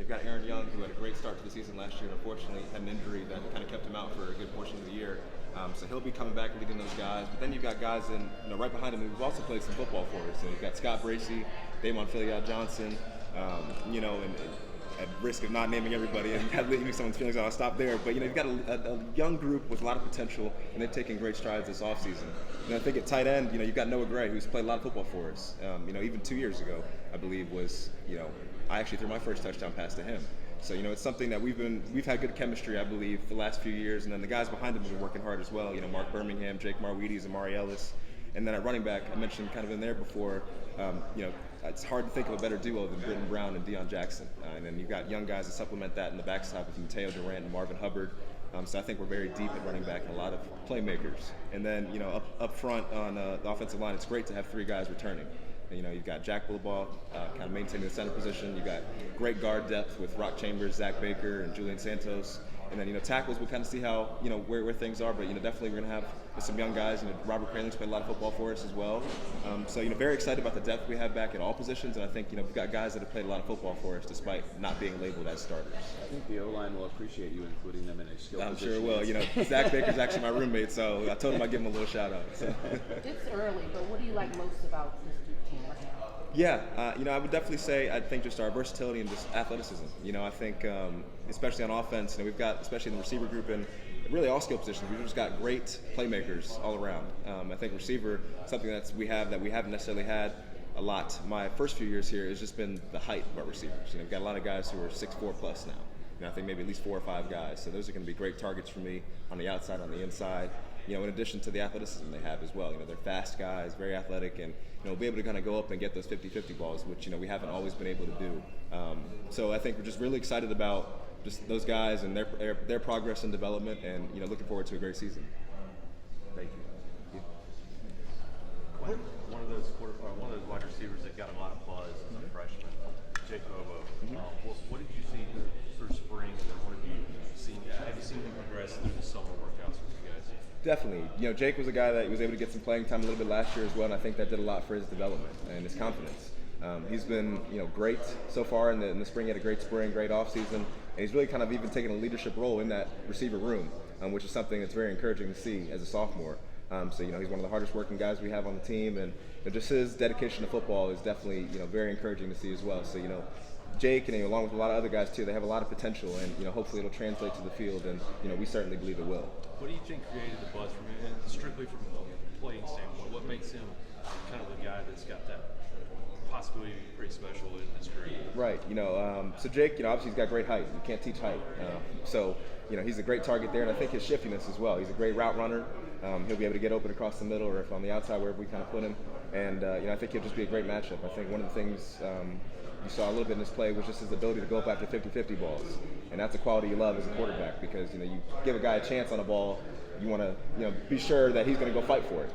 you've got Aaron Young, who had a great start to the season last year, and unfortunately had an injury that kind of kept him out for a good portion of the year. So he'll be coming back and leading those guys. But then you've got guys right behind him who've also played some football for us. So you've got Scott Bracey, Damon Philliott-Johnson, and at risk of not naming everybody and kind of leaving someone's feelings out, I'll stop there. But you've got a young group with a lot of potential, and they've taken great strides this offseason. I think at tight end, you've got Noah Gray, who's played a lot of football for us. Even 2 years ago, I believe I actually threw my first touchdown pass to him. So it's something that we've had good chemistry, I believe, for the last few years, and then the guys behind them have been working hard as well. Mark Birmingham, Jake Marwedes, Amari Ellis, and then at running back, I mentioned kind of in there before. It's hard to think of a better duo than Britton Brown and Deion Jackson, and then you've got young guys to supplement that in the backside with Mateo Durant and Marvin Hubbard. So I think we're very deep at running back and a lot of playmakers. And then up front on the offensive line, it's great to have 3 guys returning. You've got Jack Bullaball kind of maintaining the center position. You've got great guard depth with Rock Chambers, Zach Baker, and Julian Santos. And then tackles, we'll kind of see how where things are. But definitely we're going to have some young guys. Robert Cranley's played a lot of football for us as well. So very excited about the depth we have back at all positions. And I think we've got guys that have played a lot of football for us despite not being labeled as starters. I think the O-line will appreciate you including them in a skill position. I'm sure it will. Zach Baker's actually my roommate, so I told him I'd give him a little shout out. So. It's early, but what do you like most about this Duke team right now? Yeah, I would definitely say I think just our versatility and just athleticism. I think especially on offense, we've got, especially in the receiver group and really all skill positions, we've just got great playmakers all around. I think receiver, something that we haven't necessarily had a lot. My first few years here has just been the height of our receivers. We've got a lot of guys who are 6'4" plus now. I think maybe at least 4 or 5 guys. So those are going to be great targets for me on the outside, on the inside. In addition to the athleticism they have as well. They're fast guys, very athletic, and be able to kind of go up and get those 50-50 balls, which we haven't always been able to do. So I think we're just really excited about just those guys and their progress and development, and looking forward to a great season. Thank you. One of those wide receivers that got a lot of buzz as a freshman, Jake Bobo. What did you see through spring, and then what have you seen him progress through the summer workouts with you guys? Definitely. Jake was a guy that was able to get some playing time a little bit last year as well, and I think that did a lot for his development and his confidence. He's been, great so far in the spring. He had a great spring, great offseason, and he's really kind of even taken a leadership role in that receiver room, which is something that's very encouraging to see as a sophomore. So he's one of the hardest working guys we have on the team, and just his dedication to football is definitely, very encouraging to see as well. So, Jake and along with a lot of other guys too, they have a lot of potential, and hopefully it'll translate to the field, and we certainly believe it will. What do you think created the buzz from him, and strictly from a playing standpoint? What makes him kind of the guy that's got that possibility to be pretty special in his career? Right. So Jake, obviously he's got great height. You can't teach height. So he's a great target there, and I think his shiftiness as well. He's a great route runner. He'll be able to get open across the middle, or if on the outside, wherever we kind of put him. And I think he'll just be a great matchup. I think one of the things you saw a little bit in this play was just his ability to go up after 50-50 balls, and that's a quality you love as a quarterback, because you give a guy a chance on a ball, you want to be sure that he's going to go fight for it.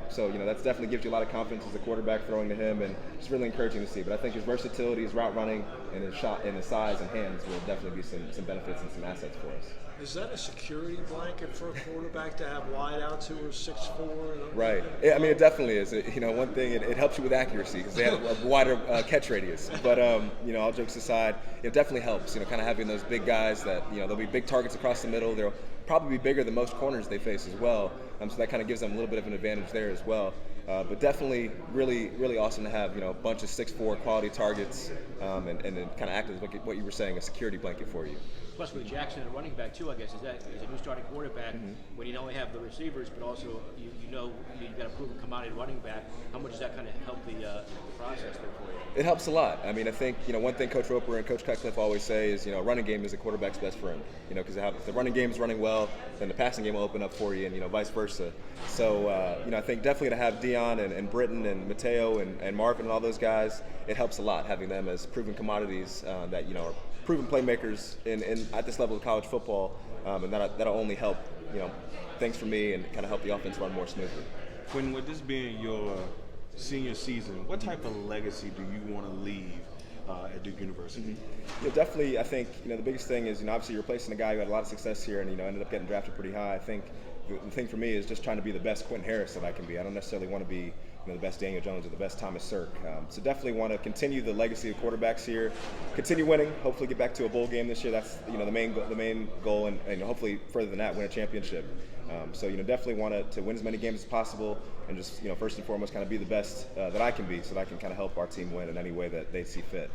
So that's definitely gives you a lot of confidence as a quarterback throwing to him, and it's really encouraging to see. But I think his versatility, his route running, and his shot and his size and hands will definitely be some benefits and some assets for us. Is that a security blanket for a quarterback to have wideouts who are 6'4"? Right. I mean, it definitely is. One thing, it helps you with accuracy because they have a wider catch radius. But, all jokes aside, it definitely helps, kind of having those big guys that, there'll be big targets across the middle. They'll probably be bigger than most corners they face as well. So that kind of gives them a little bit of an advantage there as well. But definitely really, really awesome to have, a bunch of 6'4" quality targets and then kind of act as what you were saying, a security blanket for you. Plus with Jackson and running back too, I guess, is a new starting quarterback when you not only have the receivers, but also you've got a proven commodity running back. How much does that kind of help the process there for you? It helps a lot. I mean, I think one thing Coach Roper and Coach Cutcliffe always say is running game is a quarterback's best friend. Because if the running game is running well, then the passing game will open up for you, and vice versa. So I think definitely to have Deion and Britton and Mateo and Marvin and all those guys, it helps a lot having them as proven commodities that are proven playmakers in at this level of college football, and that'll only help things for me and kind of help the offense run more smoothly. Quentin, with this being your senior season, what type of legacy do you want to leave at Duke University? Yeah, definitely. I think the biggest thing is obviously you're replacing a guy who had a lot of success here and ended up getting drafted pretty high. I think the thing for me is just trying to be the best Quentin Harris that I can be. I don't necessarily want to be the best Daniel Jones or the best Thomas Sirk. So definitely want to continue the legacy of quarterbacks here, continue winning, hopefully get back to a bowl game this year. That's the main goal, and hopefully further than that, win a championship. So definitely want to win as many games as possible, and just first and foremost kind of be the best that I can be, so that I can kind of help our team win in any way that they see fit.